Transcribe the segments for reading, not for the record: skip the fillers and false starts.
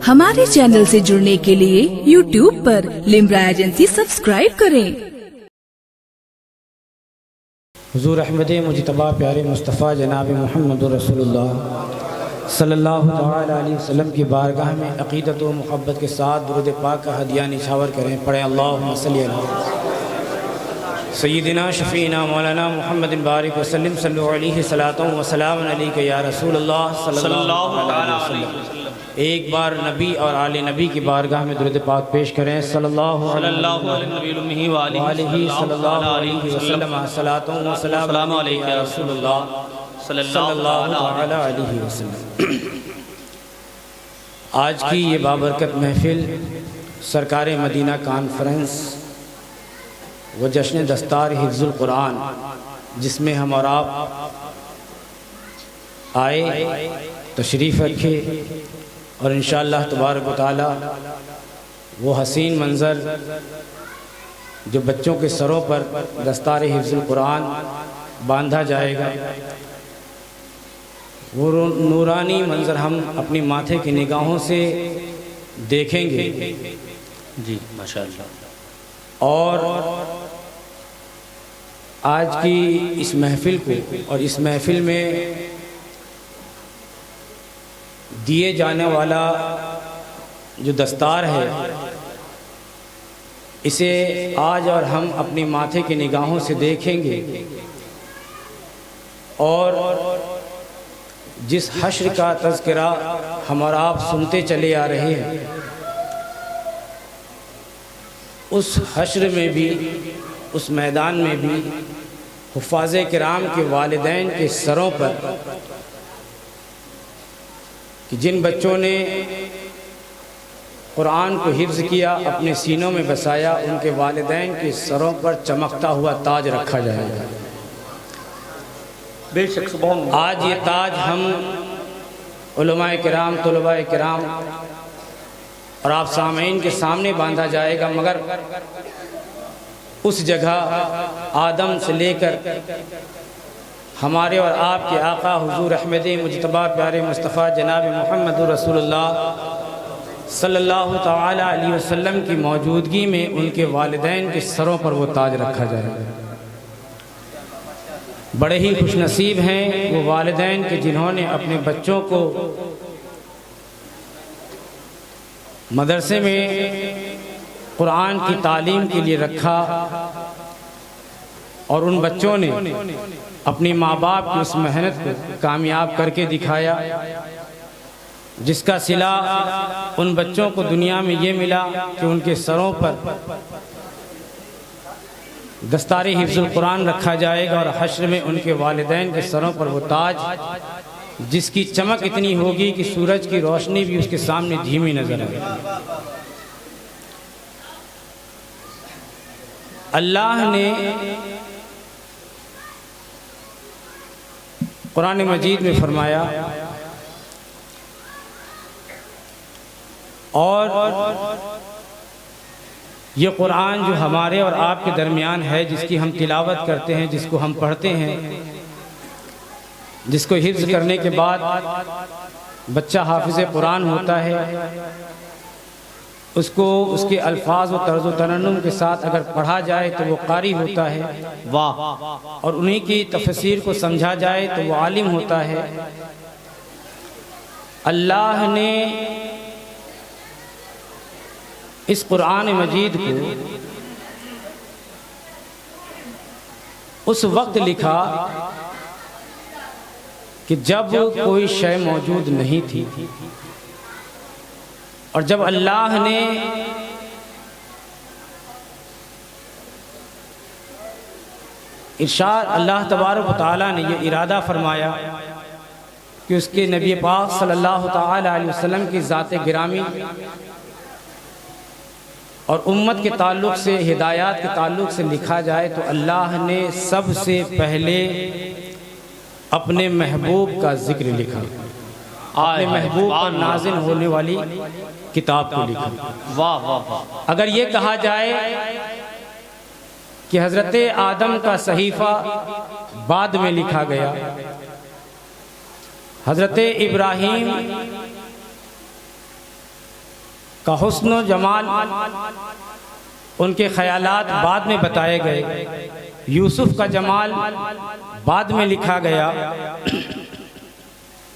हमारे चैनल से जुड़ने के लिए YouTube पर लिम्रा एजेंसी सब्सक्राइब करें। हुजूर अहमद मुजतबा प्यारे मुस्तफ़ा जनाब मुहम्मद रसूलुल्लाह सल्लल्लाहु अलैहि वसल्लम की बारगाह में अक़ीदत व मुहब्बत के साथ दुरूद पाक का हदिया निछावर करें। पढ़ें अल्लाहुम्मा सल्ली अला सय्यिदिना शफ़ीना मौलाना मुहम्मदिन बारिक वसल्लम सल्लु अलैहि सलातुन व सलामुन अलैका या रसूलल्लाह सल्लल्लाहु अलैहि वसल्लम। एक बार नबी और आले नबी की बारगाह में दुरूद पाक पेश करें। सल्लल्लाहु अलैहि वसल्लम सलातुन व सलाम अलैका या रसूलल्लाह सल्लल्लाहु अलैहि वसल्लम। आज की ये बाबरकत महफिल सरकार मदीना कॉन्फ्रेंस व जश्न दस्तार हिफ्ज़ुल कुरान, जिसमें हम और आप आए, तशरीफ़ रखे और इंशाअल्लाह तबारक व तआला वो हसीन मंज़र जो बच्चों के सरों पर दस्तार हिफ्ज़ुल कुरान बांधा जाएगा, वो नूरानी मंज़र हम अपनी माथे की निगाहों से देखेंगे जी माशाअल्लाह। और आज की इस महफ़िल को और इस महफ़िल में दिए जाने वाला जो दस्तार है, इसे आज और हम अपनी माथे की निगाहों से देखेंगे और जिस हश्र का तज़किरा हम और आप सुनते चले आ रहे हैं, उस हश्र में भी, उस मैदान में भी हुफ़ाज़े किराम के वालिदैन के सरों पर कि जिन बच्चों ने कुरान को हिफ्ज़ किया, अपने सीनों में बसाया, उनके वालिदैन के सरों पर चमकता हुआ ताज रखा जाएगा। बेशक आज ये ताज हम उलमाए किराम, तुलबाए किराम और आप सामीन के सामने बांधा जाएगा, मगर उस जगह आदम से लेकर हमारे और आपके आका हुजूर अहमद मुजतबा प्यारे मुस्तफ़ा जनाब मुहम्मद रसूलुल्लाह सल्लल्लाहु तआला अलैहि वसल्लम की मौजूदगी में उनके वालिदैन के सरों पर वो ताज रखा जाएगा। बड़े ही खुशनसीब हैं वो वालिदैन के जिन्होंने अपने बच्चों को मदरसे में कुरान की तालीम के लिए रखा और उन बच्चों ने अपनी माँ बाप की उस मेहनत को कामयाब करके दिखाया, जिसका सिला उन बच्चों को दुनिया में ये मिला कि उनके सरों पर दस्तारे हिफ्ज़ुल कुरान रखा जाएगा और हश्र में उनके वालिदैन के सरों पर वो ताज, जिसकी चमक इतनी होगी कि सूरज की रोशनी भी उसके सामने धीमी नजर आएगी। अल्लाह ने कुरान मजीद में फरमाया, और ये कुरान जो हमारे और आपके दरमियान है, जिसकी हम तिलावत करते हैं, जिसको हम पढ़ते हैं, जिसको हिफ्ज़ करने के बाद बच्चा हाफिज़ कुरान होता है, उसको उसके अल्फाज व तर्ज़ व तरन्नुम के साथ अगर पढ़ा जाए तो वो कारी होता है, वाह, और उन्हीं की तफसीर को समझा जाए तो वो आलिम होता है। अल्लाह ने इस कुरान मजीद को उस वक्त लिखा कि जब कोई शय मौजूद नहीं थी, और जब अल्लाह ने इरशाद, अल्लाह तबारक व तआला ने ये इरादा फरमाया कि उसके नबी पाक सल्लल्लाहु तआला अलैहि वसल्लम की ज़ात गिरामी और उम्मत के ताल्लुक़ से, हिदायत के ताल्लुक़ से लिखा जाए तो अल्लाह ने सबसे पहले अपने महबूब का ज़िक्र लिखा, अपने महबूब पर नाज़िल होने वाली किताब को लिखा। वाह वाह वाह। अगर ये कहा जाए कि हज़रत आदम का सहीफ़ा बाद में लिखा गया, हज़रत इब्राहीम का हुस्न जमाल, उनके ख़यालात बाद में बताए गए। यूसुफ का जमाल बाद में लिखा गया।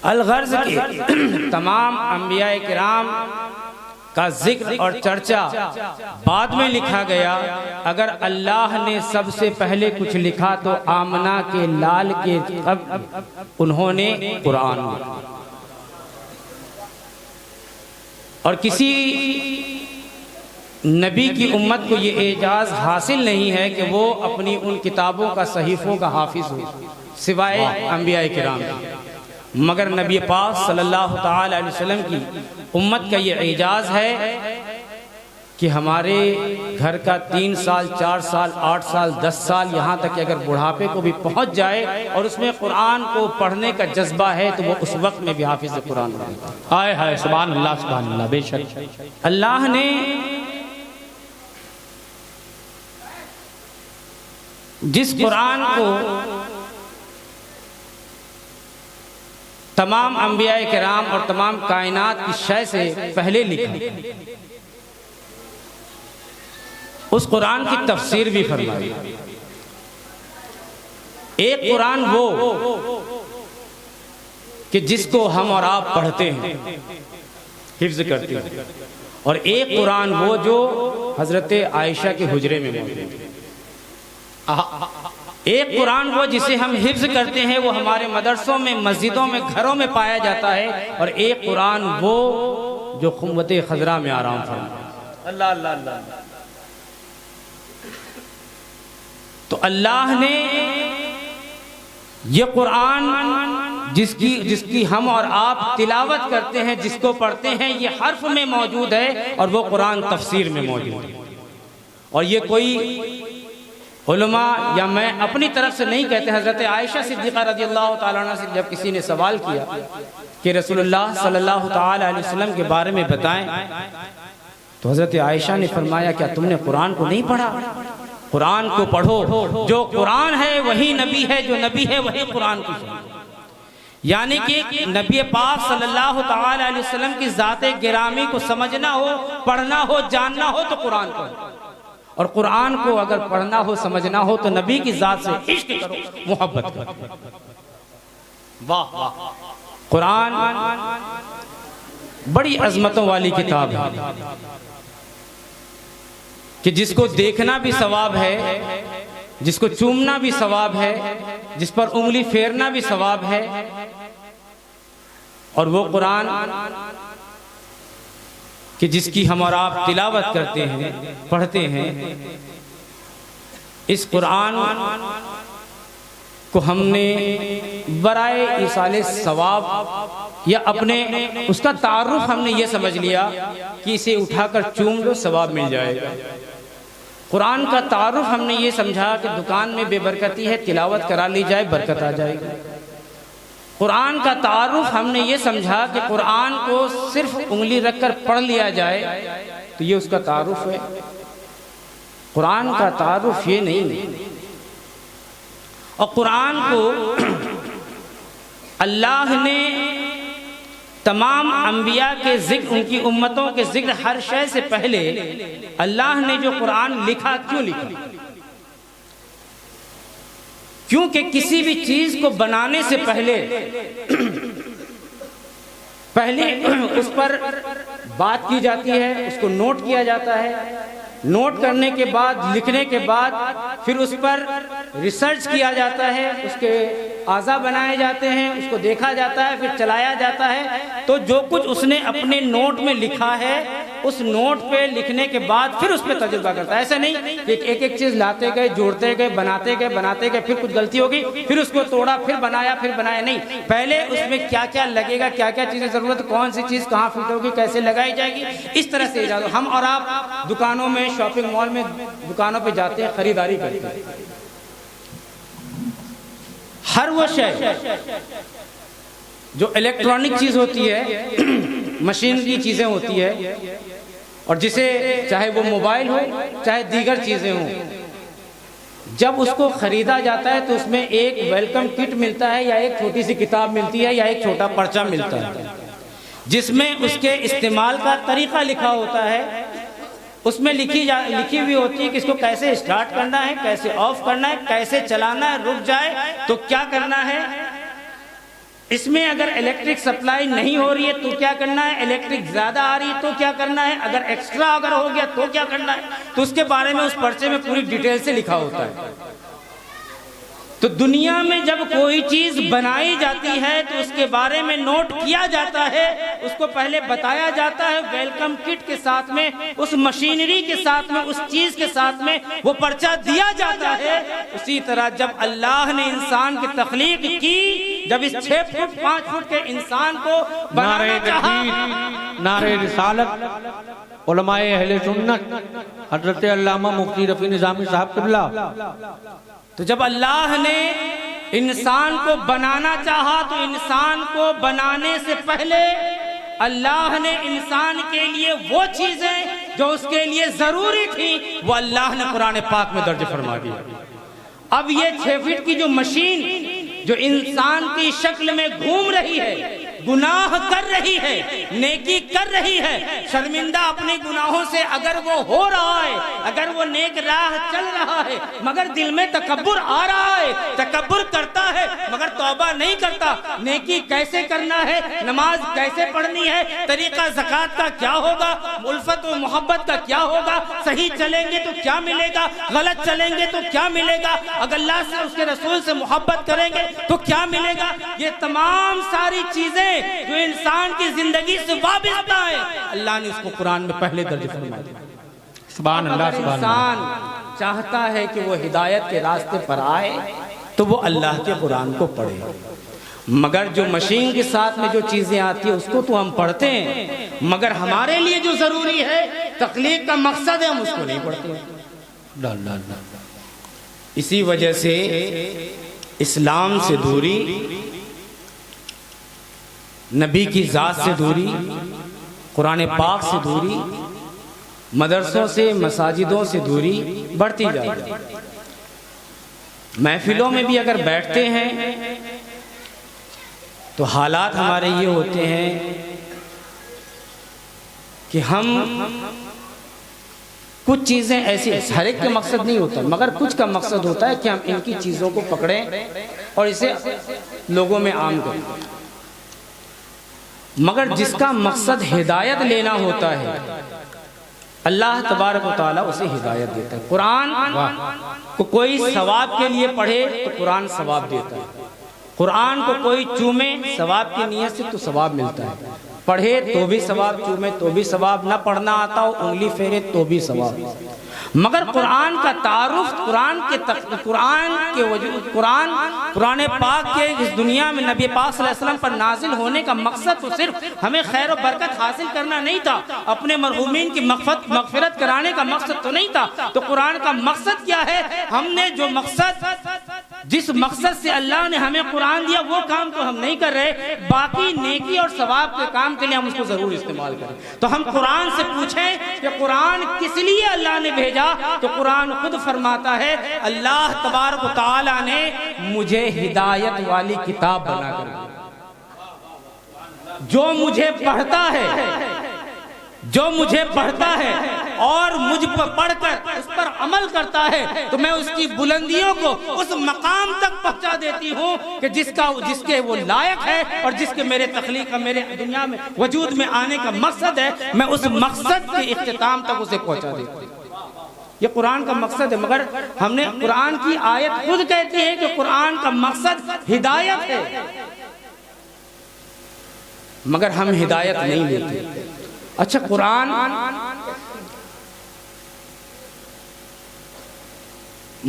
अल-गर्ज़ के तमाम अंबिया किराम का जिक्र और चर्चा बाद में लिखा गया। अगर अल्लाह ने सबसे पहले कुछ लिखा तो आमना के लाल के अब उन्होंने कुरान लिखा। और किसी नबी की उम्मत को ये एजाज़ हासिल नहीं है कि वो अपनी उन किताबों का सहीफ़ों का हाफिज़ हो सिवाय अंबिया किराम के। मगर नबी पाक सल्लल्लाहु ताला अलैहि वसल्लम की उम्मत का ये एजाज़ है कि हमारे घर का 3 साल 4 साल 8 साल 10 साल यहाँ तक कि अगर बुढ़ापे को भी पहुँच जाए और उसमें कुरान को पढ़ने का जज्बा है तो वो उस वक्त में भी हाफिज़ कुरान बने। हाय हाय सुभान अल्लाह बेशक अल्लाह ने जिस कुरान को तमाम अंबिया किराम और तमाम कायनात की शय से पहले लिखा, उस कुरान की तफसीर भी फरमाई। एक कुरान वो कि जिसको हम और आप पढ़ते हैं, हिफ्ज करते हैं, और एक कुरान वो जो हजरत आयशा के हुजरे में मौजूद है। एक कुरान वो जिसे हम हिफ्ज करते हैं, वो हमारे मदरसों में, मस्जिदों में, घरों में पाया जाता है। और एक कुरान वो जो खुम्बते खजरा में आराम फरमा। अल्लाह अल्लाह अल्लाह। तो अल्लाह ने ये कुरान जिसकी हम और आप तिलावत करते हैं, जिसको पढ़ते हैं, ये हर्फ में मौजूद है और वो कुरान तफसीर में मौजूद है। और ये कोई उलमा या मैं अपनी तरफ से नहीं कहते। हज़रत आयशा सिद्दीक़ा रज़ियल्लाहु ताला अन्हा से जब किसी ने सवाल किया कि रसूलुल्लाह सल्लल्लाहु ताला अलैहि वसल्लम के बारे में बताएं, तो हज़रत आयशा ने फरमाया, क्या तुमने कुरान को नहीं पढ़ा? कुरान को पढ़ो। जो कुरान है वही नबी है, जो नबी है वही कुरान की है। यानी कि नबी पाक सल्लल्लाहु ताला अलैहि वसल्लम की ज़ात गिरामी को समझना हो, पढ़ना हो, जानना हो तो कुरान पढ़ो। और कुरान को अगर पढ़ना हो, समझना हो तो नबी की ज़ात से इश्क करो, मोहब्बत करो। वाह वाह। कुरान बड़ी अजमतों वाली किताब है कि जिसको देखना भी सवाब है, जिसको चूमना भी सवाब है, जिस पर उंगली फेरना भी सवाब है। और वो कुरान कि जिसकी हम और आप तिलावत करते हैं, पढ़ते हैं, इस कुरान को हमने बराए इसाले सवाब या अपने उसका तारुफ हमने ये समझ लिया कि इसे उठाकर चूम लो, सवाब मिल जाएगा। कुरान का तारुफ हमने ये समझा कि दुकान में बेबरकती है, तिलावत करा ली जाए, बरकत आ जाएगी। कुरान का तारुफ हमने ये समझा कि कुरान को सिर्फ उंगली रखकर पढ़ लिया जाए तो ये उसका तारुफ है। कुरान का तारुफ ये नहीं। और कुरान को अल्लाह ने तमाम अंबिया के जिक्र, उनकी उम्मतों के जिक्र, हर शय से पहले अल्लाह ने जो कुरान लिखा, क्यों लिखा? क्योंकि किसी भी चीज को बनाने से पहले उस पर बात की जाती है, उसको नोट किया जाता है। नोट करने के बाद, लिखने के बाद फिर उस पर रिसर्च किया जाता है, उसके आज़ा बनाए जाते हैं, उसको देखा जाता है, फिर चलाया जाता है। तो जो कुछ उसने अपने नोट में लिखा है, उस नोट पे लिखने के बाद फिर उस पर तजुर्बा करता है। ऐसा नहीं कि एक एक चीज़ लाते गए, जोड़ते गए, बनाते गए, फिर कुछ गलती होगी, फिर उसको तोड़ा, फिर बनाया, नहीं। पहले उसमें क्या क्या लगेगा, क्या क्या चीज़ें ज़रूरत, कौन सी चीज़ कहाँ फिट होगी, कैसे लगाई जाएगी, इस तरह से इजाज़त। हम और आप दुकानों में, शॉपिंग मॉल में, दुकानों पे जाते हैं, खरीदारी करते हैं। हर वो शय जो इलेक्ट्रॉनिक चीज होती है, मशीन की चीजें होती है, और जिसे चाहे वो मोबाइल हो, चाहे दीगर चीजें हों, जब उसको खरीदा जाता है तो उसमें एक वेलकम किट मिलता है या एक छोटी सी किताब मिलती है या एक छोटा पर्चा मिलता है जिसमें उसके इस्तेमाल का तरीका लिखा होता है। उसमें लिखी हुई होती है कि इसको कैसे स्टार्ट करना है, कैसे ऑफ करना है, कैसे चलाना है, रुक जाए तो क्या करना है, इसमें अगर इलेक्ट्रिक सप्लाई नहीं हो रही है तो क्या करना है, इलेक्ट्रिक ज्यादा आ रही है तो क्या करना है, अगर एक्स्ट्रा अगर हो गया तो क्या करना है, तो उसके बारे में उस पर्चे में पूरी डिटेल से लिखा होता है। तो दुनिया में जब कोई चीज बनाई जाती है तो उसके बारे में नोट किया जाता है, उसको पहले बताया जाता है वेलकम किट के साथ में, उस मशीनरी के साथ में, उस चीज के साथ में वो पर्चा दिया जाता है। उसी तरह जब अल्लाह ने इंसान की तख्लीक की, जब इस 6 फुट 5 फुट के इंसान को बनाना चाहा, नारे रिसालत उलमाए अहले सुन्नत हजरत अल्लामा मुफ्ती रफी निजामी साहब किबला, तो जब अल्लाह ने इंसान को बनाना चाहा तो इंसान को बनाने से पहले अल्लाह ने इंसान के लिए वो चीजें जो उसके लिए जरूरी थी वो अल्लाह ने कुरान पाक में दर्ज फरमा दिया। अब ये 6 फीट की जो मशीन जो इंसान की शक्ल में घूम रही है, गुनाह कर रही है, नेकी कर रही है, शर्मिंदा अपने गुनाहों से अगर वो हो रहा है, अगर वो नेक राह चल रहा है मगर दिल में तकब्बुर आ रहा है, तकब्बुर करता है मगर तौबा नहीं करता, नेकी कैसे करना है, नमाज कैसे पढ़नी है, तरीका ज़कात का क्या होगा, उल्फत और मोहब्बत का क्या होगा, सही चलेंगे तो क्या मिलेगा, गलत चलेंगे तो क्या मिलेगा, अगर अल्लाह से उसके रसूल से मोहब्बत करेंगे तो क्या मिलेगा, ये तमाम सारी चीजें जो इंसान की जिंदगी से वाबस्ता है अल्लाह ने उसको कुरान में पहले दर्ज फरमा दिया। सुभान अल्लाह, सुभान अल्लाह। इंसान चाहता है कि वो हिदायत के रास्ते पर आए तो वो अल्लाह के कुरान को पढ़े, मगर जो मशीन के साथ में जो चीजें आती है उसको तो हम पढ़ते हैं, मगर हमारे लिए जो जरूरी है, तख्लीक का मकसद है, हम उसको नहीं पढ़ते। इसी वजह से इस्लाम से दूरी, नबी की ज़ात से दूरी, कुरान पाक से दूरी, मदरसों से मसाजिदों से दूरी बढ़ती जा रही है। महफिलों में भी अगर बैठते हैं तो हालात हमारे ये होते हैं कि हम कुछ चीज़ें ऐसी, हर एक का मकसद नहीं होता मगर कुछ का मकसद होता है कि हम इनकी चीज़ों को पकड़ें और इसे लोगों में आम करें, मगर जिसका मकसद हिदायत लेना होता है अल्लाह तबारक व तआला उसे हिदायत देता है। कुरान को कोई सवाब के लिए पढ़े तो कुरान सवाब देता है, कुरान को कोई चूमे सवाब की नीयत से तो सवाब मिलता है, पढ़े तो भी सवाब, चूमे तो भी सवाब, न पढ़ना आता हो उंगली फेरे तो भी सवाब। मगर कुरान का तारुफ, कुरान पाक के इस दुनिया में नबी पाक सल्लल्लाहु अलैहि वसल्लम पर नाजिल होने का मकसद तो सिर्फ हमें खैर और बरकत हासिल करना नहीं था, अपने मरहूमीन की मगफिरत कराने का मकसद तो नहीं था। तो कुरान का मकसद क्या है, हमने जो मकसद, जिस मकसद से अल्लाह ने हमें कुरान दिया वो काम तो हम नहीं कर रहे, बाकी नेकी और सवाब के काम के लिए हम उसको जरूर इस्तेमाल करें। तो हम कुरान से पूछें कि कुरान किस लिए अल्लाह ने भेजा, तो कुरान खुद फरमाता है अल्लाह तबारक व तआला ने मुझे हिदायत वाली किताब बनाकर दिया, जो मुझे पढ़ता है और मुझ पर पढ़कर उस पर अमल करता है तो मैं उसकी बुलंदियों को उस मकाम तक पहुंचा देती हूँ कि जिसके वो लायक है और जिसके मेरे तख्लीक का, मेरे दुनिया में वजूद में आने का मकसद है, मैं उस मकसद के इख्तिताम तक उसे पहुंचा देती हूँ। ये कुरान का मकसद है, मगर हमने कुरान की आयत खुद कहती है कि कुरान का मकसद हिदायत है, मगर हम हिदायत नहीं लेते। अच्छा, कुरान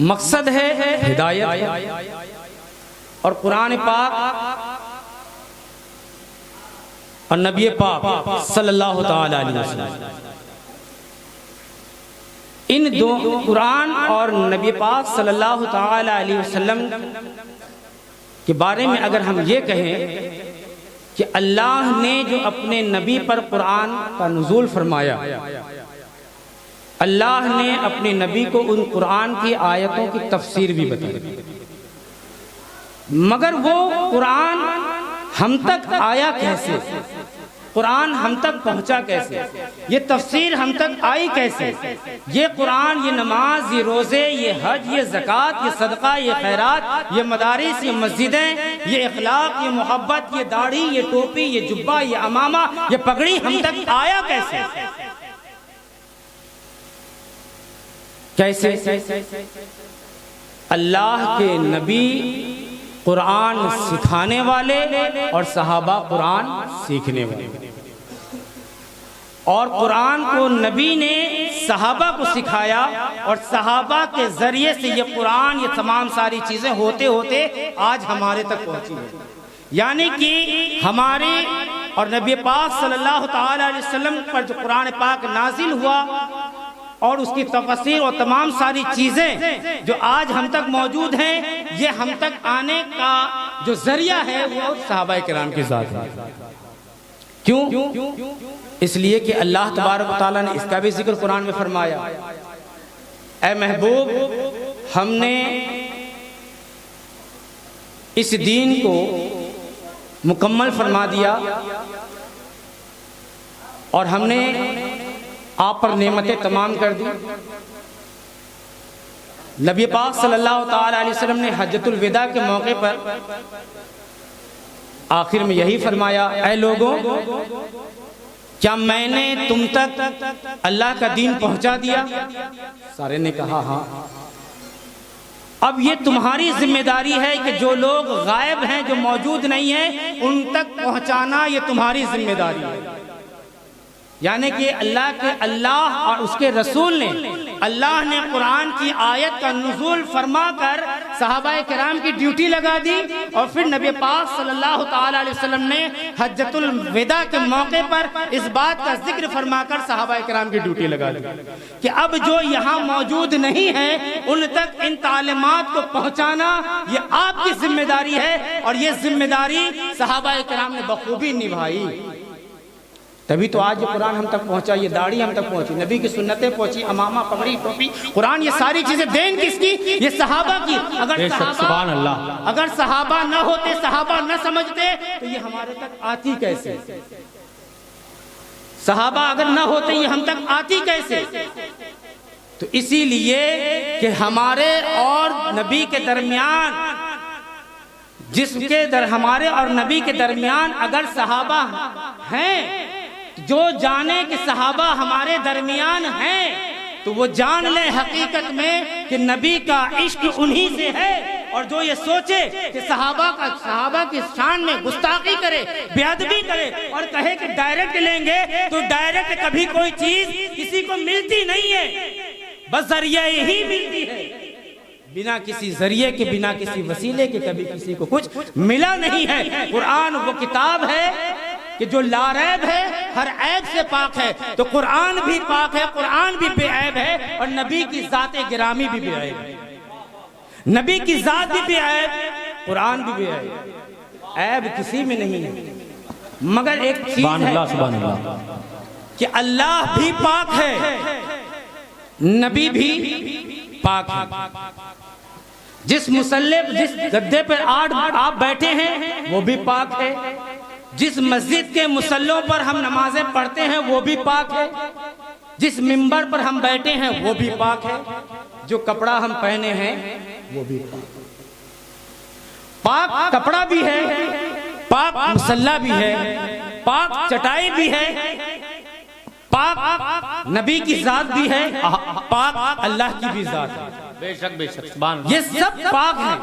मकसद है हिदायत और कुरान पाक और नबी पाक सल्लल्लाहु ताला अलैहि वसल्लम, इन दो, कुरान और नबी पाक सल्लल्लाहु ताला अलैहि वसल्लम के बारे में अगर हम ये कहें कि अल्लाह ने जो अपने नबी पर कुरान का नुज़ूल फरमाया, अल्लाह ने अपने नबी को उन कुरान की आयतों की तफसीर भी बताई, मगर वो कुरान हम तक आया कैसे, कुरान हम तक पहुंचा कैसे, ये तफसीर हम तक आई कैसे। ये कुरान, ये नमाज, ये रोज़े, ये हज, ये ज़कात, ये सदका, ये खैरात, ये मदारिस, ये मस्जिदें, ये इखलाक, ये मोहब्बत, ये दाढ़ी, ये टोपी, ये जुब्बा, ये अमामा, ये पगड़ी हम तक आया कैसे कैसे। अल्लाह के नबी कुरान सिखाने वाले और सहाबा कुरान सीखने वाले, और कुरान को नबी ने सहाबा को सिखाया और सहाबा के जरिए से ये कुरान, ये तमाम सारी चीजें होते होते आज हमारे तक पहुंची है। यानी कि हमारे और नबी पाक सल्लल्लाहु ताला अलैहि वसल्लम पर जो कुरान पाक नाजिल हुआ और उसकी तफसीर और तमाम सारी चीजें जो आज हम तक मौजूद हैं, ये हम तक आने का जो जरिया है वो सहाबा किराम के साथ है। क्यों? इसलिए कि अल्लाह तबारक व तआला ने इसका भी जिक्र कुरान में फरमाया, ऐ महबूब, हमने इस दीन को मुकम्मल फरमा दिया और हमने आप पर नेमतें तमाम कर दी। नबी पाक सल्लल्लाहु ताला अलैहि वसल्लम ने हज्जतुल विदा के मौके पर आखिर में यही फरमाया, ऐ लोगों, क्या मैंने तुम तक अल्लाह का दीन पहुंचा दिया? सारे ने कहा हाँ। अब ये तुम्हारी जिम्मेदारी है कि जो लोग गायब हैं, जो मौजूद नहीं हैं, उन तक पहुंचाना ये तुम्हारी जिम्मेदारी है। यानी कि अल्लाह और उसके रसूल ने, अल्लाह ने कुरान की आयत का नुज़ूल फरमा कर सहाबाए किराम की ड्यूटी लगा दी और फिर नबी पाक सल्लल्लाहु ताला अलैहि वसल्लम ने हज्जतुल विदा के मौके पर इस बात का जिक्र फरमाकर सहाबाए किराम की ड्यूटी लगा दी कि अब जो यहाँ मौजूद नहीं है उन तक इन तालीमात को पहुँचाना ये आपकी जिम्मेदारी है। और ये जिम्मेदारी सहाबाए किराम ने बखूबी निभाई, तभी तो आज ये कुरान हम तक पहुंचा, ये दाढ़ी हम तक पहुंची, नबी की सुन्नतें पहुंची, अमामा, पगड़ी, टोपी, कुरान, ये सारी चीजें देन किसकी? ये सहाबा की। अगर सहाबा न होते, सहाबा न समझते तो ये हमारे तक आती कैसे? सहाबा अगर न होते ये हम तक आती कैसे? तो इसीलिए कि हमारे और नबी के दरमियान, हमारे और नबी के दरमियान अगर सहाबा हैं, जो जाने कि सहाबा हमारे दरमियान हैं, तो वो जान ले हकीकत में कि नबी का इश्क उन्हीं से है। और जो ये सोचे कि सहाबा की शान में गुस्ताखी करे, बेअदबी करे और कहे कि डायरेक्ट लेंगे, तो डायरेक्ट कभी कोई चीज किसी को मिलती नहीं है, बस जरिया ही मिलती है। बिना किसी जरिए के, बिना किसी वसीले के कभी किसी को कुछ मिला नहीं है। कुरान वो किताब है कि जो लारैब है, हर ऐब से पाक है। तो कुरान भी पाक है, कुरान भी बेऐब है और नबी की ज़ात गिरामी भी बेऐब है। नबी की ज़ात भी बेऐब, कुरान भी बेऐब, ऐब किसी में नहीं है। मगर एक चीज है कि अल्लाह भी पाक है, नबी भी पाक है। जिस मुसल्ले, जिस गद्दे पर आप बैठे हैं वो भी पाक है। जिस मस्जिद के मुसल्लों पर हम नमाजें पढ़ते हैं वो भी पाक है। जिस मिंबर पर हम बैठे हैं वो भी पाक है। जो कपड़ा हम पहने हैं वो भी पाक कपड़ा भी है, पाक मुसल्ला भी है, पाक चटाई भी है, पाक नबी की जात भी है, पाक अल्लाह की भी जात है। बेशक बेशक, ये सब पाक है।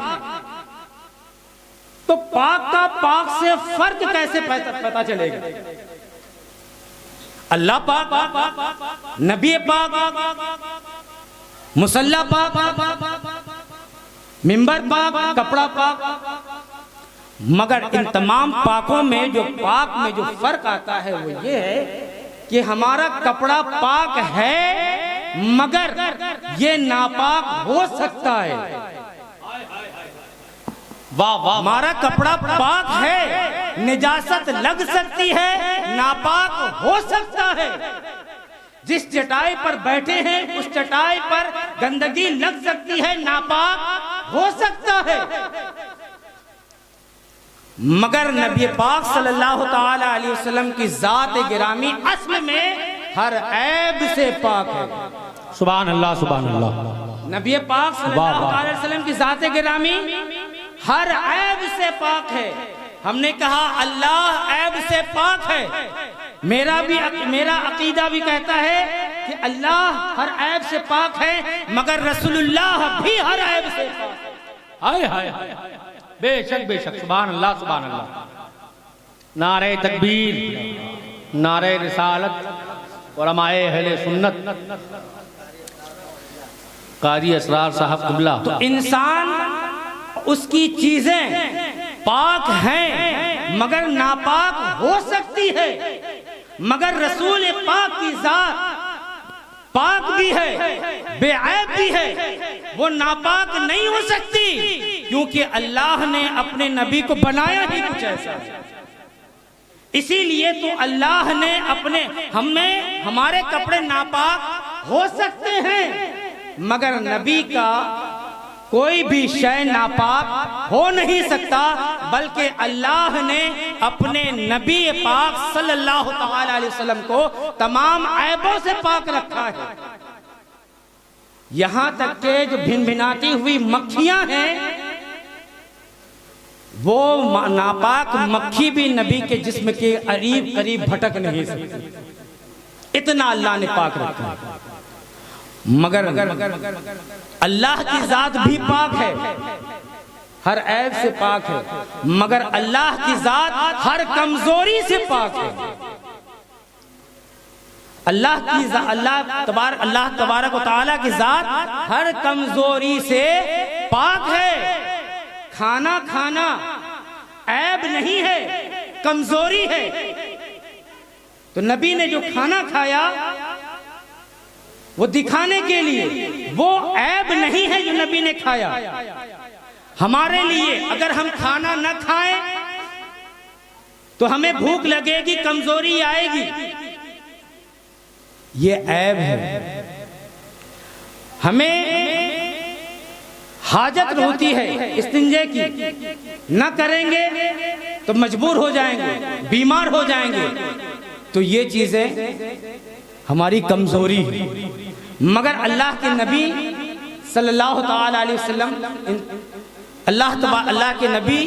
तो पाक का पाक से फर्क कैसे पता चलेगा? अल्लाह पाक, नबी पाक, मुसल्ला पाक, मिंबर पाक, कपड़ा पाक। मगर इन तमाम पाकों में जो पाक में जो फर्क आता है वो ये है कि हमारा कपड़ा पाक है मगर ये नापाक हो सकता है। वाह वाह, हमारा कपड़ा पाक है, निजासत लग सकती है, नापाक हो सकता है। जिस चटाई पर बैठे हैं उस चटाई पर गंदगी लग सकती है, नापाक हो सकता है, मगर नबी पाक सल्लल्लाहु ताला अलैहि वसल्लम की जात गिरामी असल में हर ऐब से पाक है। सुभान अल्लाह, सुभान अल्लाह। नबी पाक सल्लल्लाहु अलैहि वसल्लम की जात गिरामी हर ऐब से पाक है। हमने कहा अल्लाह ऐब से पाक है, मेरा अकीदा भी कहता है कि अल्लाह हर ऐब से पाक है, मगर रसूलुल्लाह भी हर ऐब से पाक है। हाय हाय हाय, बेशक बेशक, सुभान अल्लाह, सुभान अल्लाह। नारे तकबीर, नारे रिसालत। उलमाए अहले सुन्नत कारी असरार साहब कुबला। तो इंसान उसकी चीजें पाक हैं मगर नापाक हो सकती है, मगर रसूल पाक की जात पाक भी है, बेऐब भी है, वो नापाक नहीं हो सकती, क्योंकि अल्लाह ने अपने नबी को बनाया ही कुछ ऐसा। इसीलिए तो अल्लाह ने हमारे कपड़े नापाक हो सकते हैं, मगर नबी का कोई भी शय नापाक हो नहीं सकता, बल्कि अल्लाह ने अपने नबी पाक सल्लल्लाहु ताला अलैहि वसल्लम को तमाम ऐबों से पाक रखा है। यहां तक के जो भिनभिनाती हुई मक्खियां हैं, वो नापाक मक्खी भी नबी के जिस्म के करीब करीब भटक नहीं सकती, इतना अल्लाह ने पाक रखा है। मगर अल्लाह की जात भी पाक है, हर ऐब से पाक है, मगर अल्लाह की जात हर कमजोरी से पाक है। अल्लाह तबारक व तआला की जात हर कमजोरी से पाक है। खाना खाना ऐब नहीं है, कमजोरी है। तो नबी ने जो खाना खाया वो दिखाने के लिए, वो ऐब नहीं है जो नबी ने खाया। हमारे लिए अगर हम खाना न खाएं तो हमें भूख लगेगी, कमजोरी आएगी, ये ऐब है। हमें हाजत होती है इस्तिंजे की, न करेंगे तो मजबूर हो जाएंगे, बीमार हो जाएंगे, तो ये चीजें हमारी कमजोरी है। मगर अल्लाह के नबी सल्लल्लाहु ताला अलैहि वसल्लम, अल्लाह के नबी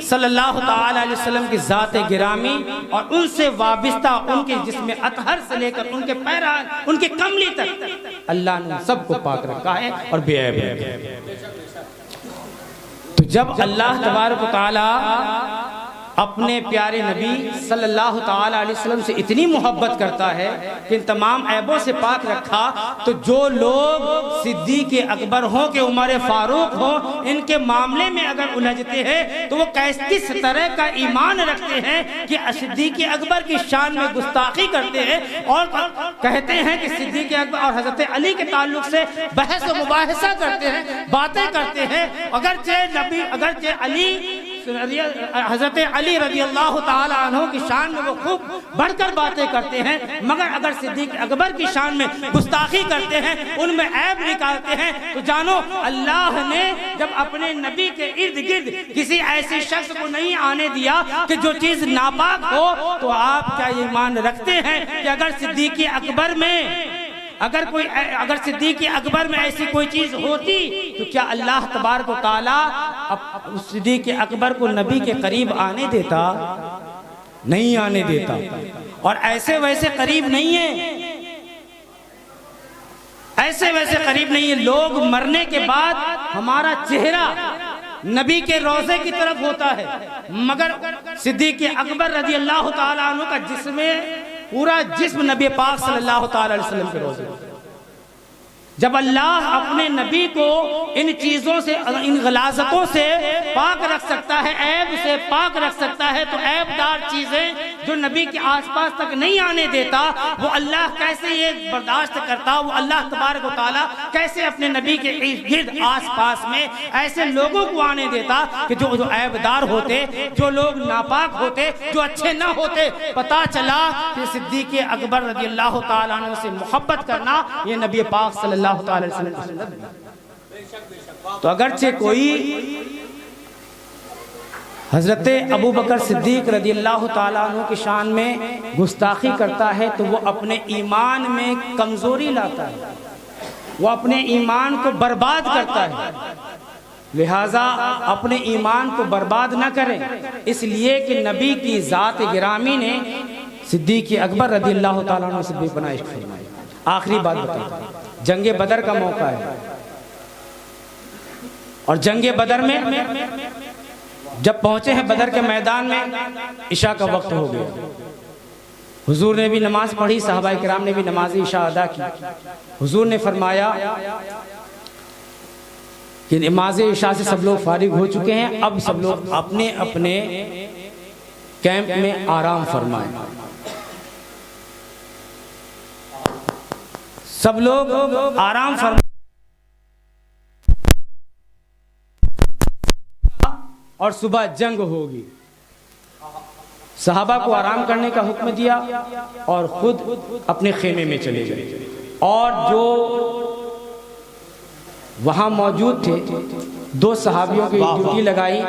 सल्लल्लाहु ताला अलैहि वसल्लम की जात गिरामी और उनसे वाबिस्ता उनके जिस्म अतहर से लेकर उनके पैरान, उनके कमली तक अल्लाह ने सबको पाक रखा है और बेऐब है। तो जब अल्लाह तबारक व तआला अपने प्यारे नबी सल्लल्लाहु ताला अलैहि वसल्लम से इतनी मोहब्बत करता है कि इन तमाम ऐबों से पाक रखा, तो जो लोग सिद्दीक़ अकबर हो के उमर फारूक हो, इनके मामले में अगर उलझते हैं तो वो किस तरह का ईमान रखते हैं कि सिद्दीक़ अकबर की शान में गुस्ताखी करते हैं और कहते हैं कि सिद्दीक़ अकबर और हजरत अली के ताल्लुक से बहस व मुबाहिसा करते हैं, बातें करते हैं। अगरचे अली हजरत अली रजी अल्लाह ताला अन्हु की शान में वो खूब बढ़कर बातें करते हैं, मगर अगर सिद्दीक़ अकबर की शान में गुस्ताखी करते हैं, उनमें ऐब निकालते हैं, तो जानो अल्लाह ने जब अपने नबी के इर्द गिर्द किसी ऐसे शख्स को नहीं आने दिया कि जो चीज नापाक हो, तो आप क्या ईमान रखते हैं कि अगर सिद्दीक़ अकबर में अगर सिद्दीक़ अकबर में ऐसी कोई चीज होती तो क्या अल्लाह तबारक व तआला सिद्दीक़ अकबर को नबी के करीब आने देता? नहीं आने देता। और ऐसे वैसे करीब नहीं है, ऐसे वैसे करीब नहीं है। लोग मरने के बाद हमारा चेहरा नबी के रोजे की तरफ होता है, मगर सिद्दीक़ अकबर रज़ी अल्लाह ताला अन्हु का पूरा जिस्म नबी पाक सल्लल्लाहु ताला अलैहि वसल्लम के रोजे। जब अल्लाह अपने नबी को इन चीजों से, इन गलाजतों से पाक रख सकता है, ऐब से पाक रख सकता है, तो ऐबदार चीजें जो नबी के आसपास तक नहीं आने देता, वो अल्लाह कैसे ये बर्दाश्त करता, वो अल्लाह तबारक व तआला कैसे अपने नबी के गिर्द आसपास में ऐसे लोगों को आने देता कि जो ऐबदार होते, जो लोग नापाक होते, जो अच्छे ना होते। पता चला कि सिद्दीक़ अकबर रज़ी अल्लाह तआला अन्हु से मोहब्बत करना ये नबी पाक सल्लल्लाहु अलैहि वसल्लम की सुन्नत है। तो अगरचे कोई हजरत अबू बकर सिद्दीक रज़ी अल्लाह तआला अन्हु की शान में गुस्ताखी करता है तो वो अपने ईमान में कमज़ोरी लाता है, वो अपने ईमान को बर्बाद करता है। लिहाजा अपने ईमान को बर्बाद न करें, इसलिए कि नबी की ज़ात गिरामी ने सिद्दीक अकबर रज़ी अल्लाह तआला अन्हु से बेपनाह इश्क फरमाया। आखिरी बात बताता हूं, जंगे बदर का मौका है और जंगे बदर में जब पहुंचे हैं बदर के मैदान में, इशा का वक्त हो गया। हुजूर ने भी नमाज पढ़ी, सहाबाए किराम ने भी नमाज इशा अदा की। हुजूर ने फरमाया कि नमाज इशा से सब लोग फारिग हो चुके हैं, अब सब लोग अपने अपने कैंप में आराम फरमाएं। सब लोग आराम फरमाएं और सुबह जंग होगी। सहाबा को आराम करने का हुक्म दिया और खुद अपने खेमे में चले गए। और जो वहां मौजूद थे, दो सहाबियों की ड्यूटी लगाई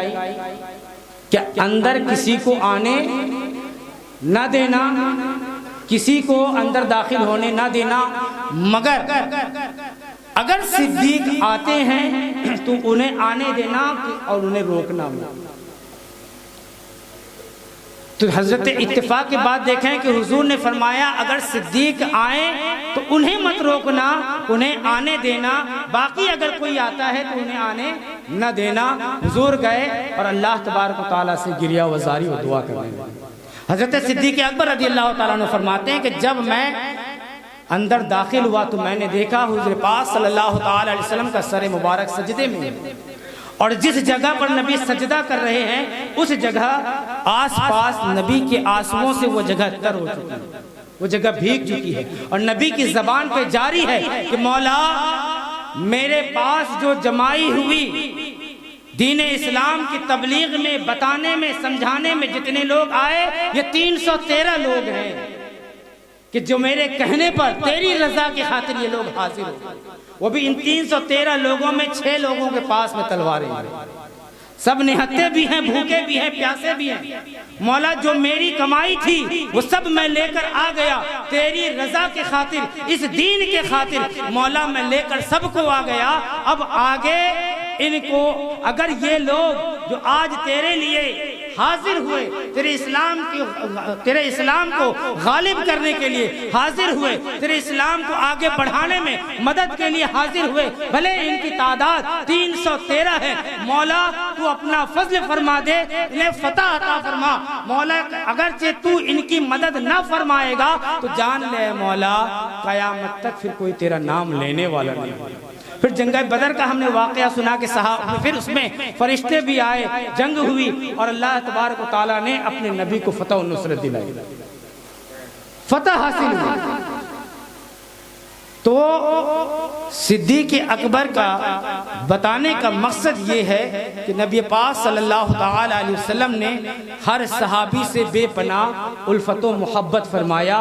कि अंदर किसी को आने न देना, किसी को अंदर दाखिल होने न देना, मगर अगर सिद्दीक आते हैं तो उन्हें आने देना और उन्हें रोकना मत। तो हजरत इत्तिफाक के बाद देखें कि हुजूर ने फरमाया अगर सिद्दीक आए तो उन्हें मत रोकना, उन्हें आने देना, बाकी अगर कोई आता है तो उन्हें आने न देना। हुजूर गए और अल्लाह तबारक व तआला से गिरिया वजारी और दुआ करने लगे। हजरत सिद्दीक अकबर रज़ी अल्लाह तआला अन्हु फरमाते हैं कि जब मैं अंदर दाखिल हुआ तो मैंने देखा हुजूर पाक सल्लल्लाहु अलैहि वसल्लम का सर मुबारक सजदे में, और जिस जगह पर नबी सजदा कर रहे हैं उस जगह आसपास नबी के आंसुओं से वो जगह तर हो चुकी है, वो जगह भीग चुकी है। और नबी की जबान पे जारी है कि मौला मेरे पास जो जमाई हुई दीन इस्लाम की तबलीग में, बताने में, समझाने में जितने लोग आए ये 313 लोग हैं कि जो मेरे कहने पर तेरी रजा की खातिर ये लोग हाजिर हो। वो भी इन 313 लोगों में 6 लोगों के पास में तलवारें हैं, सब निहत्ते भी हैं, भूखे भी हैं, प्यासे भी हैं। मौला जो मेरी कमाई थी वो सब मैं लेकर आ गया तेरी रजा के खातिर, इस दीन के खातिर। मौला मैं लेकर सबको आ गया, अब आगे इनको अगर ये लोग जो आज तेरे लिए हाजिर हुए, तेरे इस्लाम को गालिब करने के लिए हाजिर हुए, तेरे इस्लाम को आगे बढ़ाने में मदद के लिए हाजिर हुए, भले इनकी तादाद 313 है, मौला तू अपना फजल फरमा दे, इन्हें फतह अता फरमा। मौला अगरचे तू इनकी मदद न फरमाएगा तो जान ले मौला कयामत तक फिर कोई तेरा नाम लेने वाला नहीं। फिर जंग बदर का हमने वाकया सुना कि साहब फिर उसमें फरिश्ते भी आए, जंग हुई और अल्लाह तबारक व तआला ने अपने नबी को फतह और नुसरत दिलाई, फतह हासिल हुई। तो सिद्दीक अकबर का बताने का मकसद ये है कि नबी पाक सल्लल्लाहु अलैहि वसल्लम ने हर सहाबी से बेपनाह उल्फत व मोहब्बत फरमाया।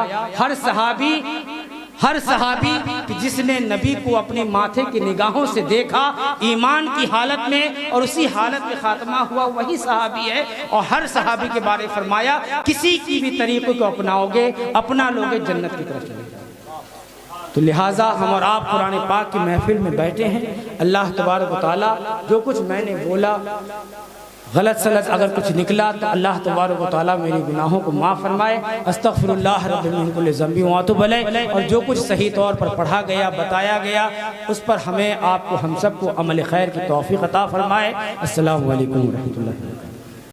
हर सहाबी जिसने नबी को अपने माथे की निगाहों से देखा ईमान की हालत में और उसी हालत में खात्मा हुआ, वही सहाबी है। और हर सहाबी के बारे फरमाया किसी की भी तरीक़े को अपनाओगे, अपना लोगे, जन्नत की तरफ चले जाओगे। तो लिहाजा हम और आप कुरान पाक की महफिल में बैठे हैं। अल्लाह तबारक व तआला जो कुछ मैंने बोला गलत सलत अगर कुछ निकला तो अल्लाह तबारक व तआला मेरे गुनाहों को माफ़ फरमाए। अस्तगफिरुल्लाह रब्बिल मिन कुल्लि ज़ंबि व अतूबु अलैह। और जो कुछ सही तौर पर पढ़ा गया, बताया गया, उस पर हमें, आपको, हम सबको अमल खैर की तौफीक अता फरमाए। अस्सलामु अलैकुम व रहमतुल्लाहि व बरकातहू।